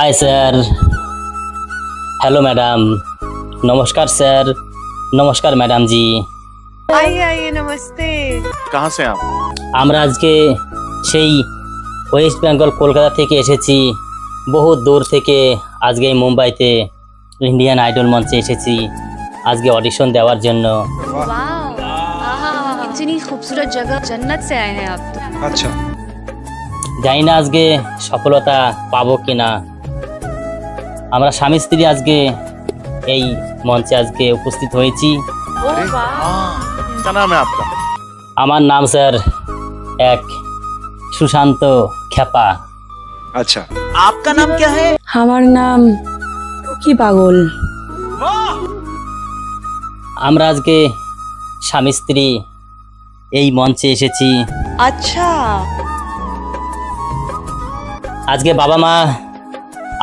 Hi sir, hello madam, नमस्कार sir, नमस्कार madam जी। आइए आइए, नमस्ते। कहाँ से आप? আমরা আজকে সেই ওয়েস্ট বেঙ্গল কলকাতা থেকে এসেছি, বহু দূর থেকে আজকে মুম্বাইতে ইন্ডিয়ান আইডল মঞ্চে এসেছি আজকে অডিশন দেওয়ার জন্য। इतनी खूबसूरत जगह, जन्नत से आए हैं आप तो। अच्छा, জানি না আজকে সফলতা পাবো কিনা। আমরা স্বামী স্ত্রী আজকে এই মঞ্চে আজকে উপস্থিত হয়েছি। क्या नाम है आपका? আমার নাম স্যার এক সুশান্ত খেপা। अच्छा, आपका नाम क्या है? আমার নাম কি পাগল। আমরা আজকে স্বামী স্ত্রী এই মঞ্চে এসেছি। আচ্ছা, আজকে বাবা মা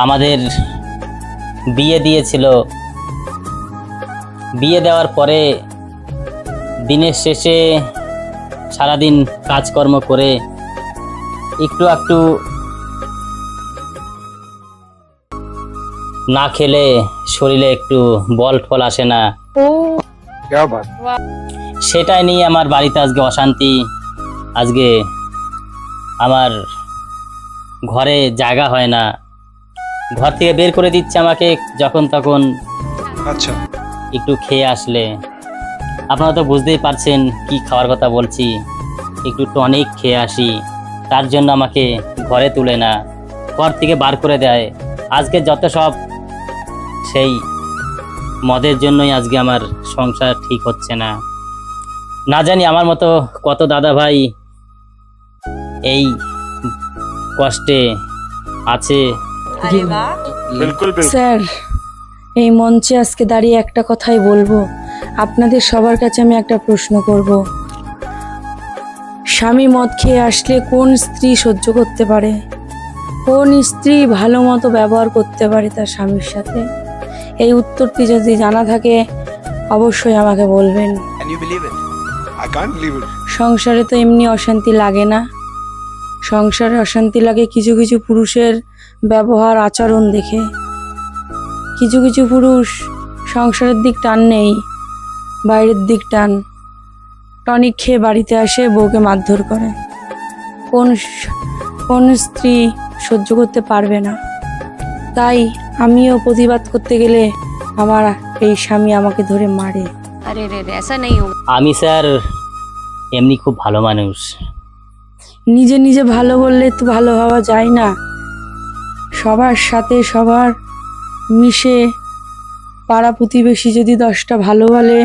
আমাদের বিয়ে দিয়েছিল। বিয়ে দেওয়ার পরে দিনের শেষে সারাদিন কাজকর্ম করে একটু একটু না খেলে শরীরে একটু বল ফল আসে না। क्या बात? সেটাই নিয়ে আমার বাড়িতে আজকে অশান্তি। আজকে আমার ঘরে জায়গা হয় না, ঘর থেকে বের করে দিচ্ছে আমাকে যখন তখন अच्छा, একটু খেয়ে আসলে। আপনারা তো বুঝতেই পারছেন কি খাওয়ার কথা বলছি। একটু টনিক খেয়ে আসি, তার জন্য আমাকে ঘরে তুলে না, ঘর থেকে বার করে দেয়। আজকে যত সব সেই মদের জন্যই আজকে আমার সংসার ঠিক হচ্ছে না। না জানি আমার মতো কত দাদা ভাই এই কষ্টে আছে। बिल्कुल बिल्कुल। স্যার, এই মঞ্চে আজকে দাঁড়িয়ে একটা কথাই বলবো। আপনাদের সবার কাছে আমি একটা প্রশ্ন করব। স্বামী মদ খেয়ে আসলে কোন স্ত্রী সহ্য করতে পারে? কোন স্ত্রী ভালো মতো ব্যবহার করতে পারে তার স্বামীর সাথে? এই উত্তরটি যদি জানা থাকে অবশ্যই আমাকে বলবেন। Can you believe it? I can't believe it. সংসারে তো এমনি অশান্তি লাগে না, সংসারে অশান্তি লাগে কিছু কিছু পুরুষের ব্যবহার আচরণ দেখে। কিছু কিছু পুরুষ সংসারের দিক টান নেই, বাইরের দিক টান। টনিক খেয়ে বাড়িতে আসে, বউকে মারধর করে। কোন স্ত্রী সহ্য করতে পারবে না? তাই আমিও প্রতিবাদ করতে গেলে আমার এই স্বামী আমাকে ধরে মারে। अरे रे रे, ऐसा नहीं होगा। আমি স্যার এমনি খুব ভালো মানুষ। নিজে নিজে ভালো বললে তো ভালো হওয়া যায় না। সবার সাথে সবার মিশে পাড়া প্রতিবেশী যদি 10টা ভালো বলে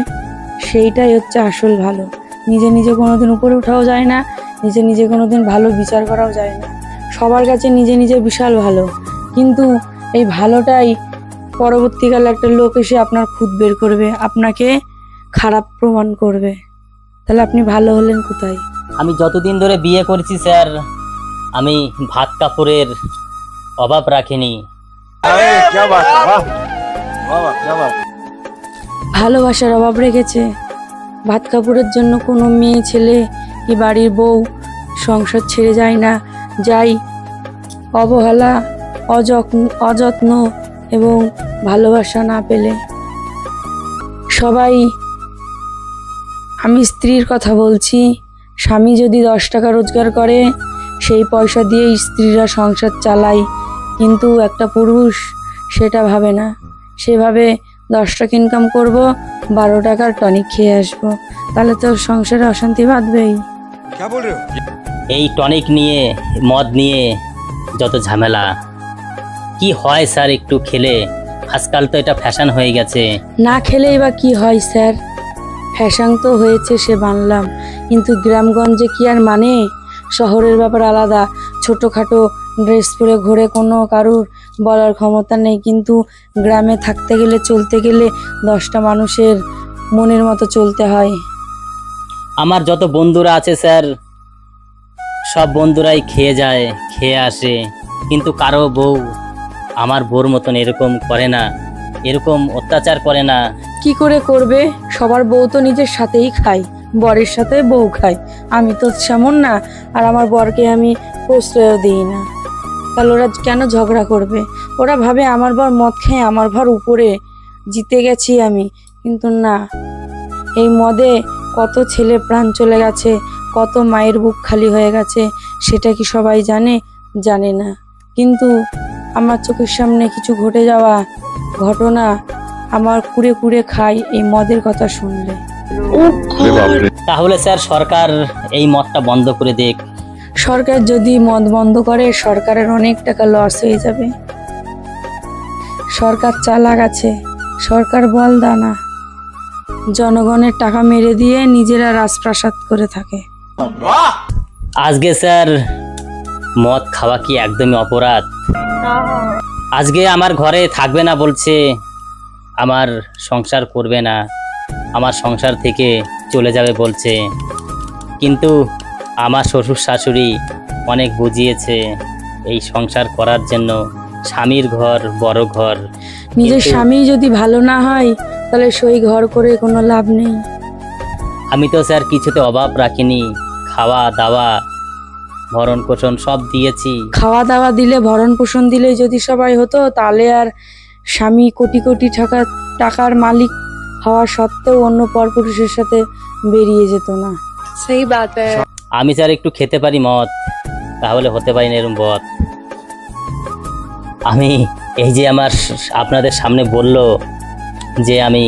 সেইটাই হচ্ছে আসল ভালো। নিজে নিজে কোনোদিন উপরে ওঠাও যায় না, নিজে নিজে কোনোদিন ভালো বিচার করাও যায় না। সবার কাছে নিজে নিজে বিশাল ভালো, কিন্তু এই ভালোটাই পরবর্তীকালে একটা লোক এসে আপনার খুঁত বের করবে, আপনাকে খারাপ প্রমাণ করবে। তাহলে আপনি ভালো হলেন কোথায়? আমি যতদিন ধরে বিয়ে করেছি স্যার, আমি ভাত কাপড়ের অভাব রাখিনি। अरे क्या बात है, वाह वाह वाह, क्या बात। ভালোবাসার অভাব রেখেছে। ভাত কাপড়ের জন্য কোনো মেয়ে ছেলে কি বাড়ির বউ সংসার ছেড়ে যায় না। যাই অবহেলা, অযত্ন এবং ভালোবাসা না পেলে। সবাই, আমি স্ত্রীর কথা বলছি, স্বামী যদি 10 টাকা রোজগার করে সেই পয়সা দিয়েই স্ত্রীরা সংসার চালায়, কিন্তু একটা পুরুষ সেটা ভাবে না। সেভাবে 10 টাকা ইনকাম করব, 12 টাকার টনিক খেয়ে আসবো, তাহলে তো সংসারে অশান্তি বাঁধবেই। क्या बोल रहे हो? এই টনিক নিয়ে, মদ নিয়ে যত ঝামেলা কি হয় স্যার একটু খেলে। আজকাল তো এটা ফ্যাশন হয়ে গেছে। না খেলেই বা কি হয় স্যার? ফ্যাশন তো হয়েছে সে মানলাম, কিন্তু গ্রামগঞ্জে কি আর মানে? শহরের ব্যাপার আলাদা। ছোটোখাটো ড্রেস পরে ঘোরে, কোনো কারুর বলার ক্ষমতা নেই, কিন্তু গ্রামে থাকতে গেলে, চলতে গেলে 10টা মানুষের মনের মতো চলতে হয়। আমার যত বন্ধুরা আছে স্যার, সব বন্ধুরাই খেয়ে যায়, খেয়ে আসে, কিন্তু কারো বউ আমার বউর মতন এরকম করে না, এরকম অত্যাচার করে না। কি করে করবে? সবার বউ তো নিজের সাথেই খায়, বরের সাথে বউ খায়। আমি তো সেমন না, আর আমার বরকে আমি প্রশ্রয়ও দিই না। তাহলে ওরা কেন ঝগড়া করবে? ওরা ভাবে আমার বর মদ খেয়ে আমার ভর উপরে, জিতে গেছি আমি। কিন্তু না, এই মদে কত ছেলে প্রাণ চলে গেছে, কত মায়ের বুক খালি হয়ে গেছে, সেটা কি সবাই জানে? জানে না। কিন্তু আমার চোখের সামনে কিছু ঘটে যাওয়া ঘটনা আমার কুড়ে কুড়ে খাই এই মদের কথা শুনলে। তাহলে স্যার সরকার এই মদটা বন্ধ করে দেখ। সরকার যদি মদ বন্ধ করে সরকারের অনেক টাকা লস হয়ে যাবে। সরকার চালাক আছে, সরকার বল দানা, জনগণের টাকা মেরে দিয়ে নিজেরা রাজপ্রাসাদ করে থাকে। আজকে স্যার মদ খাওয়া কি একদমই অপরাধ? আজকে আমার ঘরে থাকবে না বলছে, আমার সংসার করবে না, আমার সংসার থেকে চলে যাবে বলছে। কিন্তু আমার শ্বশুর শাশুড়ি অনেক বুঝিয়েছে এই সংসার করার জন্য, স্বামীর ঘর বড় ঘর। নিজের কিন্তু স্বামী যদি ভালো না হয় তাহলে সই ঘর করে কোনো লাভ নেই। আমি তো স্যার কিছুতে অভাব রাখিনি, খাওয়া দাওয়া ভরণ পোষণ সব দিয়েছি। খাওয়া দাওয়া দিলে, ভরণ পোষণ দিলে যদি সবাই হতো তাহলে আর স্বামী কোটি কোটি টাকার মালিক হওয়া সত্ত্বেও অন্য পরপুরুষের সাথে বেরিয়ে যেত না। सही बात है। আমি স্যার একটু খেতে পারি মদ, তাহলে হতে পারি না এরকম বদ। আমি এই যে আমার আপনাদের সামনে বলল যে আমি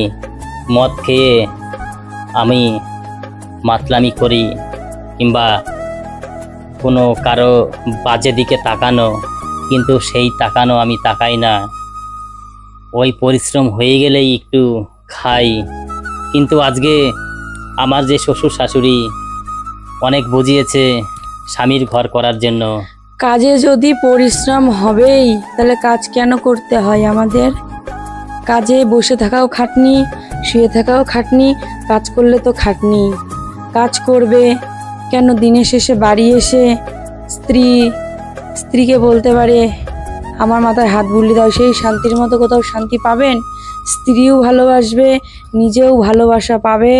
মদ খেয়ে আমি মাতলামি করি কিংবা কোনো কারো বাজে দিকে তাকানো, কিন্তু সেই তাকানো আমি তাকাই না। ওই পরিশ্রম হয়ে গেলেই একটু খাই। কিন্তু আজকে আমার যে শ্বশুর শাশুড়ি অনেক বুঝিয়েছে স্বামীর ঘর করার জন্য। কাজে যদি পরিশ্রম হবেই তাহলে কাজ কেন করতে হয় আমাদের? কাজে বসে থাকাও খাটনি, শুয়ে থাকাও খাটনি, কাজ করলে তো খাটনি। কাজ করবে কেন? দিনের শেষে বাড়ি এসে স্ত্রীকে বলতে পারে আমার মাথায় হাত বুলিয়ে দাও, সেই শান্তির মতো কোথাও শান্তি পাবেন? স্ত্রীও ভালোবাসবে, নিজেও ভালোবাসা পাবে,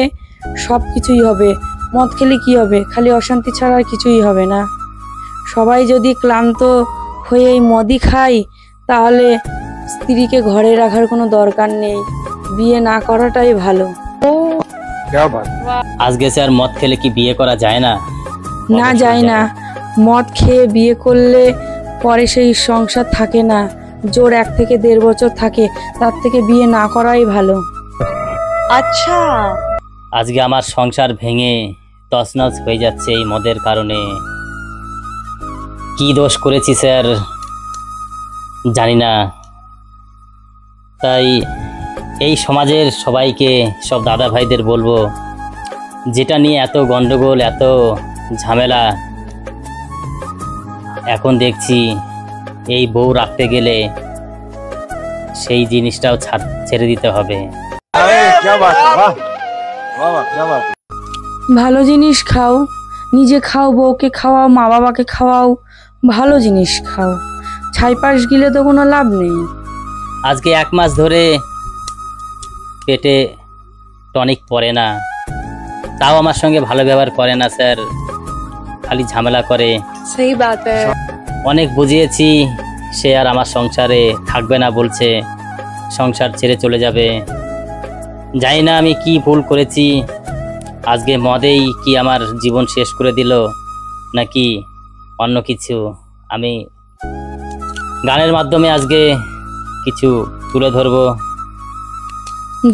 সব কিছুই হবে। মদ খেলে কি হবে? খালি অশান্তি ছাড়া আর কিছুই হবে না। সবাই যদি ক্লান্ত হয়ে এই মদই খায় তাহলে স্ত্রীকে ঘরে রাখার কোনো দরকার নেই, বিয়ে না করাটাই ভালো। क्या बात। আজকে স্যার মদ খেলে কি বিয়ে করা যায় না? না, অবশ্যই যায় না। মদ খেয়ে বিয়ে করলে পরে সেই সংসার থাকে না, জোর 1 থেকে 1.5 বছর থাকে, তার থেকে বিয়ে না করাই ভালো। अच्छा। আজকে আমার সংসার ভেঙে তছনছ হয়ে যাচ্ছে এই মদের কারণে। কি দোষ করেছি স্যার জানি না। তাই এই সমাজের সবাইকে, সব দাদা ভাইদের বলবো, যেটা নিয়ে এত গন্ডগোল, এত ঝামেলা, এখন দেখছি এই বউ রাখতে গেলে সেই জিনিসটাও ছেড়ে দিতে হবে। अरे क्या बात है, वाह वाह वाह, क्या बात है। ভালো জিনিস খাও, নিজে খাও, বউকে খাওয়াও, মা বাবাকে খাওয়াও, ভালো জিনিস খাও। ছাইপাশ গিলে তো কোনো লাভ নেই। আজকে 1 মাস ধরে পেটে টনিক পড়ে না, তাও আমার সঙ্গে ভালো ব্যবহার করে না স্যার, খালি ঝামেলা করে। सही बात है। অনেক বুঝিয়েছি, সে আর আমার সংসারে থাকবে না বলছে, সংসার ছেড়ে চলে যাবে। জানি না আমি কি ভুল করেছি, আজকে মদেই কি আমার জীবন শেষ করে দিল নাকি অন্য কিছু। আমি গানের মাধ্যমে আজকে কিছু তুলে ধরবো।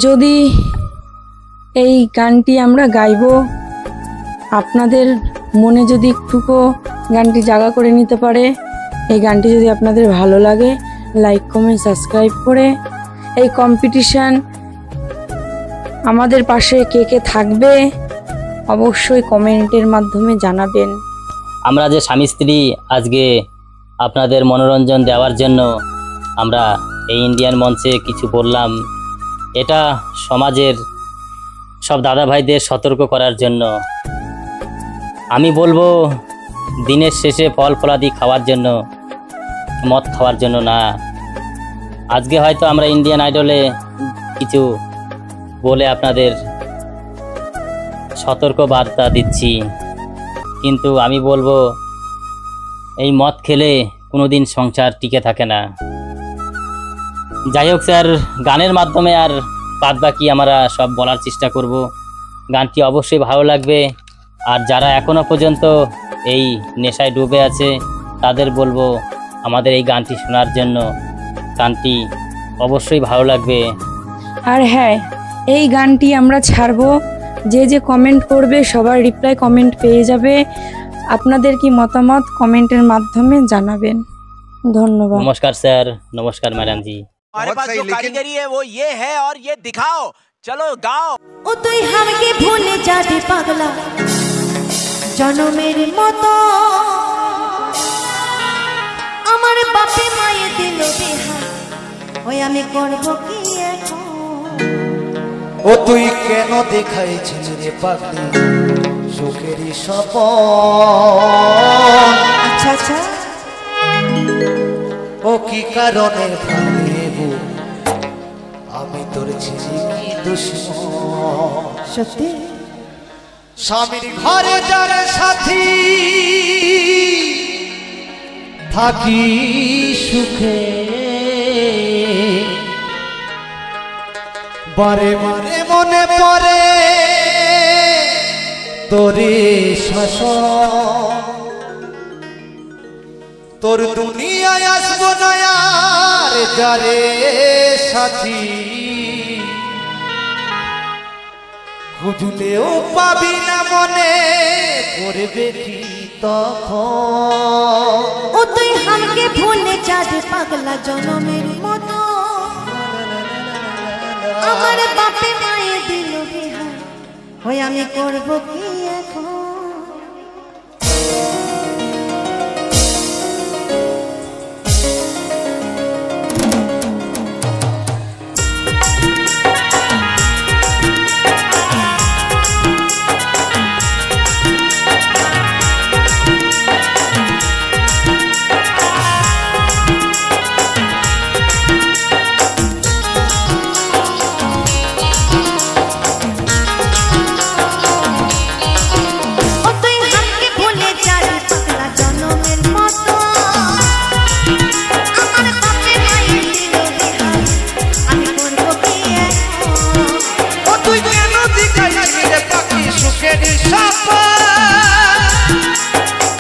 যদি এই গানটি আমরা গাইবো, আপনাদের মনে যদি একটুকু গানটি জায়গা করে নিতে পারে, এই গানটি যদি আপনাদের ভালো লাগে, লাইক কমেন্ট সাবস্ক্রাইব করে এই কম্পিটিশন আমাদের পাশে কে কে থাকবে অবশ্যই কমেন্টের মাধ্যমে জানাবেন। আমরা যে স্বামী স্ত্রী আজকে আপনাদের মনোরঞ্জন দেওয়ার জন্য আমরা এই ইন্ডিয়ান মঞ্চে কিছু বললাম, এটা সমাজের সব দাদা ভাইদের সতর্ক করার জন্য। আমি বলবো দিনের শেষে ফল ফলাদি খাওয়ার জন্য, মদ খাওয়ার জন্য না। আজকে হয়তো আমরা ইন্ডিয়ান আইডলে কিছু বলে আপনাদের সতর্ক বার্তা দিচ্ছি, কিন্তু আমি বলবো এই মদ খেলে কোনোদিন সংসার টিকে থাকে না। যাই হোক স্যার, গানের মাধ্যমে আর বাদ বাকি আমরা সব বলার চেষ্টা করব। গানটি অবশ্যই ভালো লাগবে। আর যারা এখনো পর্যন্ত এই নেশায় ডুবে আছে তাদের বলবো আমাদের এই গানটি শোনার জন্য। গানটি অবশ্যই ভালো লাগবে। আর হ্যাঁ, এই গানটি আমরা ছাড়বো, যে যে কমেন্ট করবে সবার রিপ্লাই কমেন্ট পেয়ে যাবে। আপনাদের কি মতামত কমেন্টের মাধ্যমে জানাবেন। ধন্যবাদ। নমস্কার স্যার, নমস্কার ম্যাডাম জি। हमारे बहुत पास सही, जो लेकिन- कारीगरी है वो ये है और ये दिखाओ, चलो गाओ। ও তুই আমাকে ভুলে যাবি পাগলা জনমের মতো, আমার বাপে মায়ে দিল বিহা, ওই আমি করব কি এখন? ও তুই কেন দেখাইছিস রে পাগলি সুখেরই স্বপন? আচ্ছা আচ্ছা, ও কি কারণে ভাববো আমি তোর ছিলি কি দুশ্মন? সত্যি স্বামীর ঘরে যার সাথী থাকি সুখে, বারে বারে মনে পড়ে তোরে শাসন। তোর দুনিয়ায় আসবো না আর যারে সাথী, খুঁজলেও পাবি না মনে পড়বে কি তখন? ও তুই আমাকে ভুলে যাবি পাগলা জনমের মতো, আমার বাপে মায়ে দিল বিহা, ওই আমি করব কি এখন?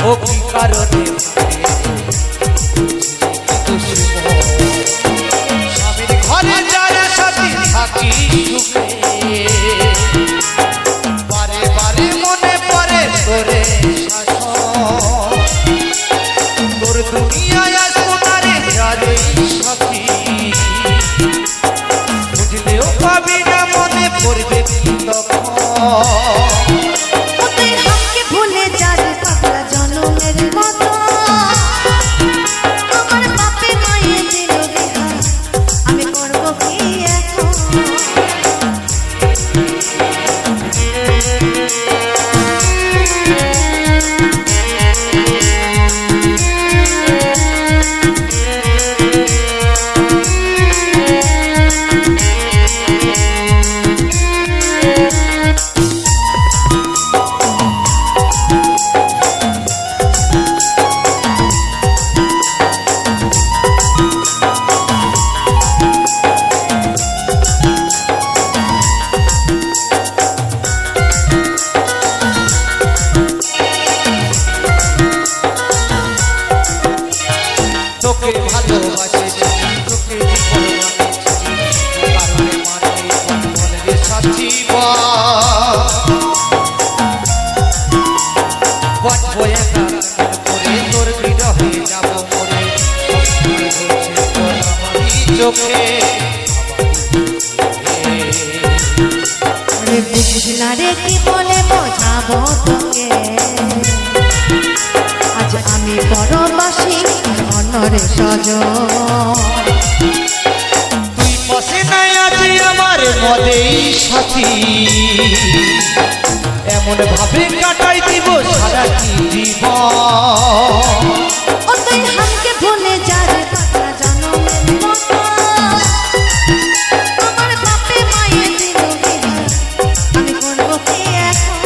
ও কি কারণে স্বামীর ঘরে যারা সাথী থাকি সুখে, বারে বারে মনে পড়ে তোরে শাসন। তোর দুনিয়ায় আসবো না রে যারে সাথী, বুঝলেও পাবি না মনে পড়বে কি তখন? ভুলে যাবি পাগলা জনমের মতো, আমার বাপে মায়ে দিল বিহা, আমি করব কি এখন? তোকে ভালোবাসেছি, তোকে জীবন বানিয়েছি, কারণে মানে বলবে সাথী বাঁচবো একা করে তোর বিরহে যাব মরে, স্বপ্নে হচ্ছে তোর আমারই চোখে। আরে বুঝিস না রে কি বলে বোঝাবো তোকে, আজ আমি পরবাসী অনরে সজন। তুই পাশে নাই আছি আমার মদেই সাথী, এমন ভাবে কাটাই দিব সারাটি জীবন। ও তুই আমাকে ভুলে যাবি পাগলা জনমের মতো, আমার বাপে মায়ে দিল বিহা, আমি করব কি এখন?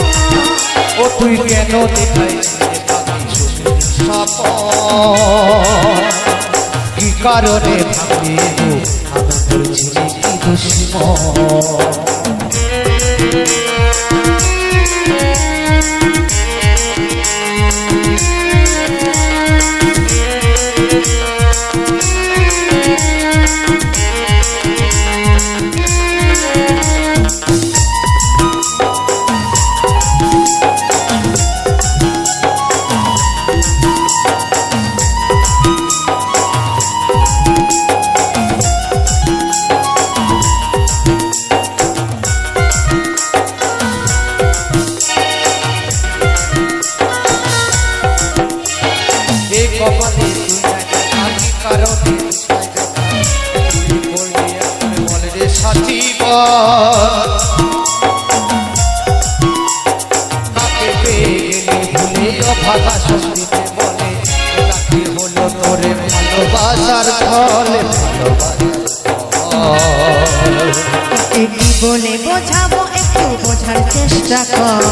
ও তুই কেন দেখাইছিস পাখি সুখের স্বপন? কি কারণে ভাবলি গো আমি তোর ছেলে কি দুশ্মন কপালে কি কারণে বললে আপনি বলে রে সাথী কাকে পেয়ে গেলে ভুলে অভাগা সঙ্গীতে বলে রাখি হলো তোরে ভালোবাসার ফলে কি বলে বোঝাবো একটু বোঝার চেষ্টা কর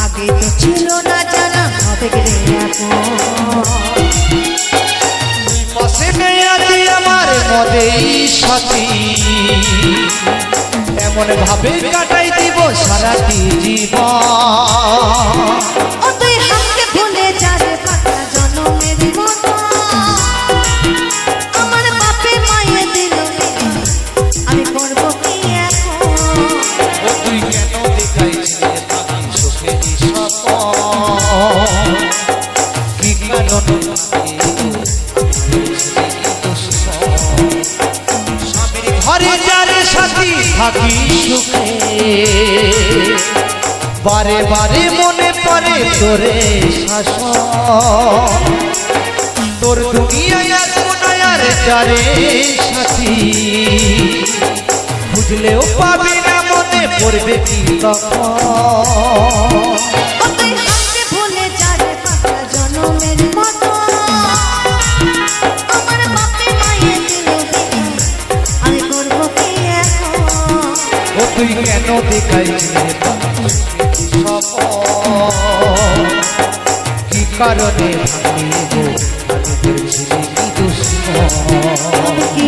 আগে তো ছিল না জানা হবে রে পাশে নেই আছি আমার মদেই সাথী এমন ভাবে কাটাই দিব সারাটি জীবন ও তুই হামকে ভুলে যাবে পাতা জনমের মতো আমার বাপে মায়ে দিল আমি করব কি এখন ও তুই কেন দেখাইছিস আমি সুখে কি কারণে স্বামীর ঘরে যারে সাথী থাকি সুখে বারে বারে মনে পড়ে তোরে শাসন তোর দুনিয়ায় আর কোনায়ার যারে সাথী বুঝলেও পাবি না মনে পড়বে কি তখন ও তুই হামকে ভুলে যাবে পাতা জনমের মতো আমার বাপে মায়ে দিল আমি করব কি এখন ও তুই কেন দেখাইছিস কি কারণে ভাবলি গো আমি তোর ছেলে কি দুশ্মন কি